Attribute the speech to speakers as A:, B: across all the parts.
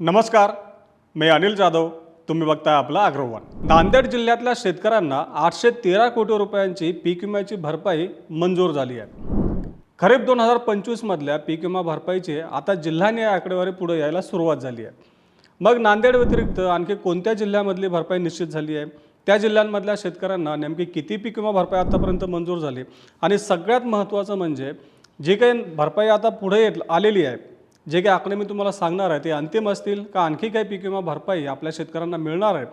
A: नमस्कार, मी अनिल जाधव. तुम्ही बघताय आपला अग्रवाल. नांदेड जिल्ह्यातल्या शेतकऱ्यांना 813 कोटी रुपयांची पीक विम्याची भरपाई मंजूर झाली आहे. खरीप 2025 मधल्या पीक विमा भरपाईची आता जिल्हानिहाय आकडेवारी पुढे यायला सुरुवात झाली आहे. मग नांदेड व्यतिरिक्त आणखी कोणत्या जिल्ह्यामधली भरपाई निश्चित झाली आहे, त्या जिल्ह्यांमधल्या शेतकऱ्यांना नेमकी किती पीक विमा भरपाई आतापर्यंत मंजूर झाली, आणि सगळ्यात महत्त्वाचं म्हणजे जी काही भरपाई आता पुढे आलेली आहे, जे काही आकडे मी तुम्हाला सांगणार आहे ते अंतिम असतील का आणखी काही पीक विमा भरपाई आपल्या शेतकऱ्यांना मिळणार आहे,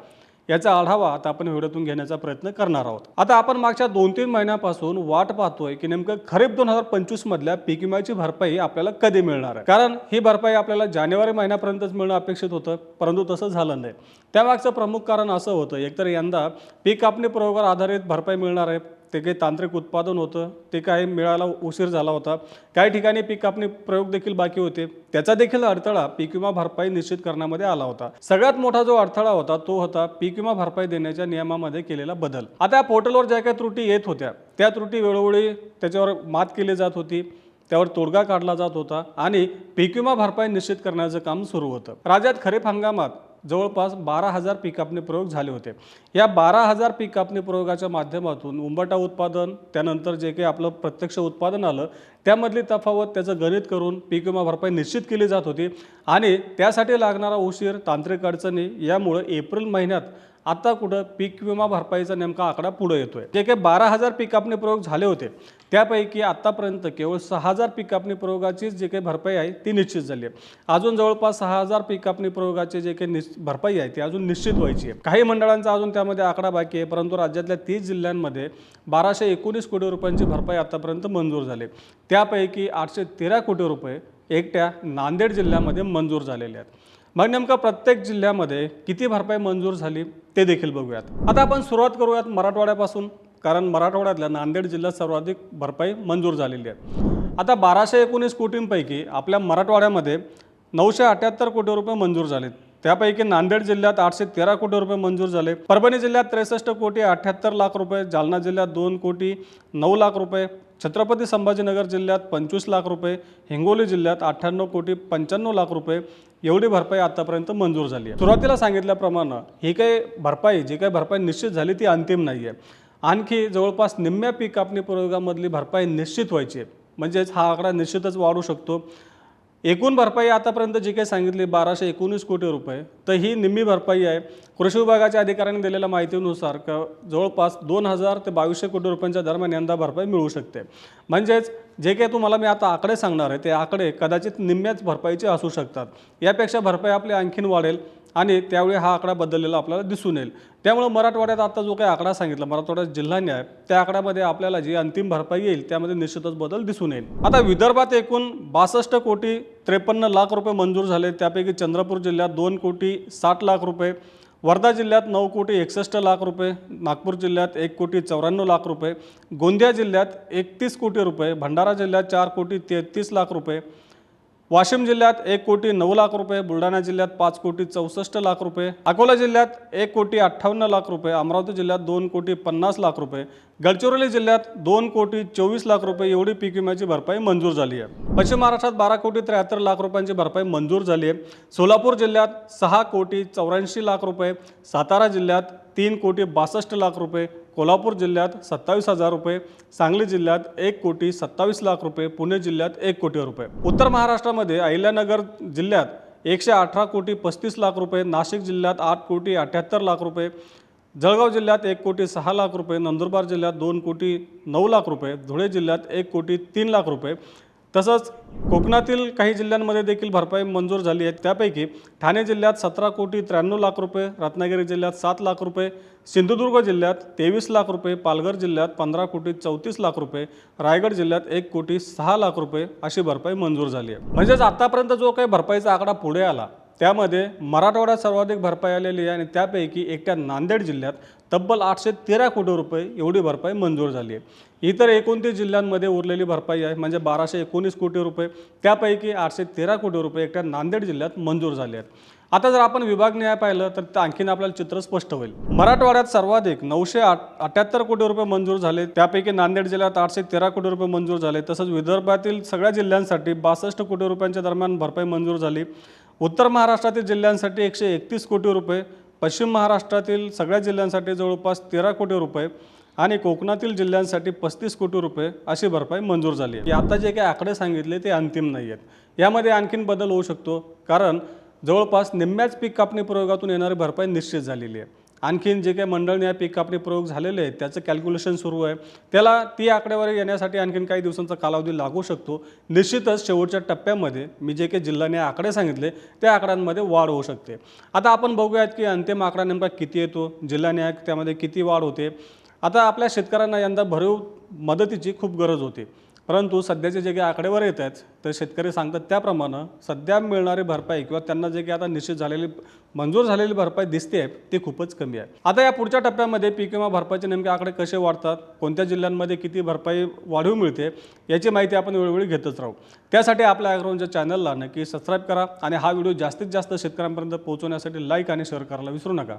A: याचा आढावा आता आपण व्हिडिओतून घेण्याचा प्रयत्न करणार आहोत. आता आपण मागच्या 2-3 महिन्यापासून वाट पाहतोय की नेमकं खरीप 2025 मधल्या पीक विम्याची भरपाई आपल्याला कधी मिळणार आहे. कारण ही भरपाई आपल्याला जानेवारी महिन्यापर्यंतच मिळणं अपेक्षित होतं, परंतु तसं झालं नाही. त्यामागचं प्रमुख कारण असं होतं, एकतर यंदा पीक कापणी प्रयोगावर आधारित भरपाई मिळणार आहे, ते काही तांत्रिक उत्पादन होतं, ते काही मिळायला उशीर झाला होता. काही ठिकाणी पीक कापणी प्रयोग देखील बाकी होते, त्याचा देखील अडथळा पीक विमा भरपाई निश्चित करण्यामध्ये आला होता. सगळ्यात मोठा जो अडथळा होता तो होता पीक विमा भरपाई देण्याच्या नियमामध्ये केलेला बदल. आता या पोर्टलवर ज्या काही त्रुटी येत होत्या, त्या त्रुटी वेळोवेळी त्याच्यावर मात केली जात होती, त्यावर तोडगा काढला जात होता आणि पीक विमा भरपाई निश्चित करण्याचं काम सुरू होतं. राज्यात खरीप हंगामात जवळपास 12,000 पीक कापणी प्रयोग झाले होते. या 12,000 पीक कापणी प्रयोगाच्या माध्यमातून उंबरठा उत्पादन, त्यानंतर जे काही आपलं प्रत्यक्ष उत्पादन आलं, त्यामधली तफावत त्याचं गणित करून पीक विमा भरपाई निश्चित केली जात होती. आणि त्यासाठी लागणारा उशीर, तांत्रिक अडचणी यामुळे एप्रिल महिन्यात आता कुठं पीक विमा भरपाईचा नेमका आकडा पुढे येतोय. जे काही 12,000 पीक कापणी प्रयोग झाले होते, त्यापैकी आतापर्यंत केवळ 6,000 पीक कापणी प्रयोगाचीच जे काही भरपाई आहे ती निश्चित झाली आहे. अजून जवळपास 6,000 पीक कापणी प्रयोगाचे जे काही भरपाई आहे ती अजून निश्चित व्हायची आहे. काही मंडळांचा अजून त्यामध्ये आकडा बाकी आहे, परंतु राज्यातल्या 30 जिल्ह्यांमध्ये 1219 कोटी रुपयांची भरपाई आतापर्यंत मंजूर झाली. त्यापैकी 813 कोटी रुपये एकट्या नांदेड जिल्ह्यामध्ये मंजूर झालेले आहेत. मग नेमका प्रत्येक जिल्ह्यामध्ये किती भरपाई मंजूर झाली ते देखील बघूयात. आता आपण सुरुवात करूयात मराठवाड्यापासून, कारण मराठवाड्यातल्या नांदेड जिल्ह्यात सर्वाधिक भरपाई मंजूर झालेली आहे. आता 1219 कोटींपैकी आपल्या मराठवाड्यामध्ये 978 कोटी रुपये मंजूर झालेत. त्यापैकी नांदेड जिल्ह्यात 813 कोटी रुपये मंजूर झाले. परभणी जिल्ह्यात 63 कोटी 78 लाख रुपये, जालना जिल्ह्यात 2 कोटी 9 लाख रुपये, छत्रपती संभाजीनगर जिल्ह्यात 25 लाख रुपये, हिंगोली जिल्ह्यात 98 कोटी 95 लाख रुपये एवढी भरपाई आतापर्यंत मंजूर झाली आहे. सुरुवातीला सांगितल्याप्रमाणे ही काही भरपाई, जी काही भरपाई निश्चित झाली ती अंतिम नाही आहे. आणखी जवळपास निम्म्या पीक कापणी प्रयोगामधली भरपाई निश्चित व्हायची आहे. म्हणजेच हा आकडा निश्चितच वाढू शकतो. एकूण भरपाई आतापर्यंत जी काही सांगितली 1219 कोटी रुपये, तर ही निम्मी भरपाई आहे. कृषी विभागाच्या अधिकाऱ्यांनी दिलेल्या माहितीनुसार जवळपास 2,000 ते 2,200 कोटी रुपयांच्या दरम्यान यंदा भरपाई मिळू शकते. म्हणजेच जे काही तुम्हाला मी आता आकडे सांगणार आहे ते आकडे कदाचित निम्म्याच भरपाईचे असू शकतात. यापेक्षा भरपाई आपली आणखीन वाढेल आणि त्यावेळी हा आकडा बदललेला आपल्याला दिसून येईल. त्यामुळे मराठवाड्यात आता जो काही आकडा सांगितला, मराठवाड्यात जिल्हाने आहे, त्या आकड्यामध्ये आपल्याला जी अंतिम भरपाई येईल त्यामध्ये निश्चितच बदल दिसून येईल. आता विदर्भात एकूण 62 कोटी 53 लाख रुपये मंजूर झाले. त्यापैकी चंद्रपूर जिल्ह्यात 2 कोटी 60 लाख रुपये, वर्धा जिल्ह्यात 9 कोटी 61 लाख रुपये, नागपूर जिल्ह्यात 1 कोटी 94 लाख रुपये, गोंदिया जिल्ह्यात 31 कोटी रुपये, भंडारा जिल्ह्यात 4 कोटी 33 लाख रुपये, वाशिम जिल्ह्यात 1 कोटी 9 लाख रुपये, बुलढाणा जिल्ह्यात 5 कोटी 64 लाख रुपये, अकोला जिल्ह्यात 1 कोटी 58 लाख रुपये, अमरावती जिल्ह्यात 2 कोटी 50 लाख रुपये, गडचिरोली जिल्ह्यात 2 कोटी 24 लाख रुपये एवढी पीक विम्याची भरपाई मंजूर झाली आहे. पश्चिम महाराष्ट्रात 12 कोटी 73 लाख रुपयांची भरपाई मंजूर झाली आहे. सोलापूर जिल्ह्यात 6 कोटी 84 लाख रुपये, सातारा जिल्ह्यात 3 कोटी 62 लाख रुपये, कोल्हापूर जिल्ह्यात 27,000 रुपये, सांगली जिल्ह्यात 1 कोटी 27 लाख रुपये, पुणे जिल्ह्यात 1 कोटी रुपये. उत्तर महाराष्ट्रामध्ये अहिल्यानगर जिल्ह्यात 118 कोटी 35 लाख रुपये, नाशिक जिल्ह्यात 8 कोटी 78 लाख रुपये, जळगाव जिल्ह्यात 1 कोटी 6 लाख रुपये, नंदुरबार जिल्ह्यात 2 कोटी 9 लाख रुपये, धुळे जिल्ह्यात 1 कोटी 3 लाख रुपये. तसंच कोकणातील काही जिल्ह्यांमध्ये देखील भरपाई मंजूर झाली आहे. त्यापैकी ठाणे जिल्ह्यात 17 कोटी 93 लाख रुपये, रत्नागिरी जिल्ह्यात 7 लाख रुपये, सिंधुदुर्ग जिल्ह्यात 23 लाख रुपये, पालघर जिल्ह्यात 15 कोटी 34 लाख रुपये, रायगड जिल्ह्यात 1 कोटी 6 लाख रुपये अशी भरपाई मंजूर झाली आहे. म्हणजेच आतापर्यंत जो काही भरपाईचा आकडा पुढे आला त्यामध्ये मराठवाड्यात सर्वाधिक भरपाई आलेली आहे आणि त्यापैकी एकट्या नांदेड जिल्ह्यात तब्बल 813 कोटी रुपये एवढी भरपाई मंजूर झाली आहे. इतर 29 जिल्ह्यांमध्ये उरलेली भरपाई आहे म्हणजे 1219 कोटी रुपये, त्यापैकी 813 कोटी रुपये एकट्या नांदेड जिल्ह्यात मंजूर झाले आहेत. आता जर आपण विभागनिहाय पाहिलं तर आणखीन आपल्याला चित्र स्पष्ट होईल. मराठवाड्यात सर्वाधिक 978 कोटी रुपये मंजूर झाले, त्यापैकी नांदेड जिल्ह्यात 813 कोटी रुपये मंजूर झाले. तसंच विदर्भातील सगळ्या जिल्ह्यांसाठी 62 कोटी रुपयांच्या दरम्यान भरपाई मंजूर झाली. उत्तर महाराष्ट्रातील जिल्ह्यांसाठी 131 कोटी रुपये, पश्चिम महाराष्ट्रातील सगळ्या जिल्ह्यांसाठी जवळपास 13 कोटी रुपये आणि कोकणातील जिल्ह्यांसाठी 35 कोटी रुपये अशी भरपाई मंजूर झाली आहे. आता जे काही आकडे सांगितले ते अंतिम नाही आहेत. यामध्ये आणखीन बदल होऊ शकतो, कारण जवळपास निम्म्याच पीक कापणी प्रयोगातून येणारी भरपाई निश्चित झालेली आहे. आणखीन जे काही मंडळनिहाय पीक कापणी प्रयोग झालेले आहेत त्याचं कॅल्क्युलेशन सुरू आहे. त्याला ती आकडेवारी येण्यासाठी आणखीन काही दिवसांचा कालावधी लागू शकतो. निश्चितच शेवटच्या टप्प्यामध्ये मी जे काही जिल्हानिहाय आकडे सांगितले त्या आकड्यांमध्ये वाढ होऊ शकते. आता आपण बघूयात की अंतिम आकडा नेमका किती येतो, जिल्हानिहाय त्यामध्ये किती वाढ होते. आता आपल्या शेतकऱ्यांना यंदा भरीव मदतीची खूप गरज होती, परंतु सध्याचे जे काही आकडेवारी येत आहेत तर शेतकरी सांगतात त्याप्रमाणे सध्या मिळणारी भरपाई किंवा त्यांना जे काही आता निश्चित झालेली मंजूर झालेली भरपाई दिसते ती खूपच कमी आहे. आता या पुढच्या टप्प्यामध्ये पीक विमा भरपाईचे नेमके आकडे कसे वाढतात, कोणत्या जिल्ह्यांमध्ये किती भरपाई वाढीव मिळते याची माहिती आपण वेळोवेळी घेतच राहू. त्यासाठी आपल्या ॲग्रोवनच्या चॅनलला नक्की सबस्क्राईब करा आणि हा व्हिडिओ जास्तीत जास्त शेतकऱ्यांपर्यंत पोहोचवण्यासाठी लाईक आणि शेअर करायला विसरू नका.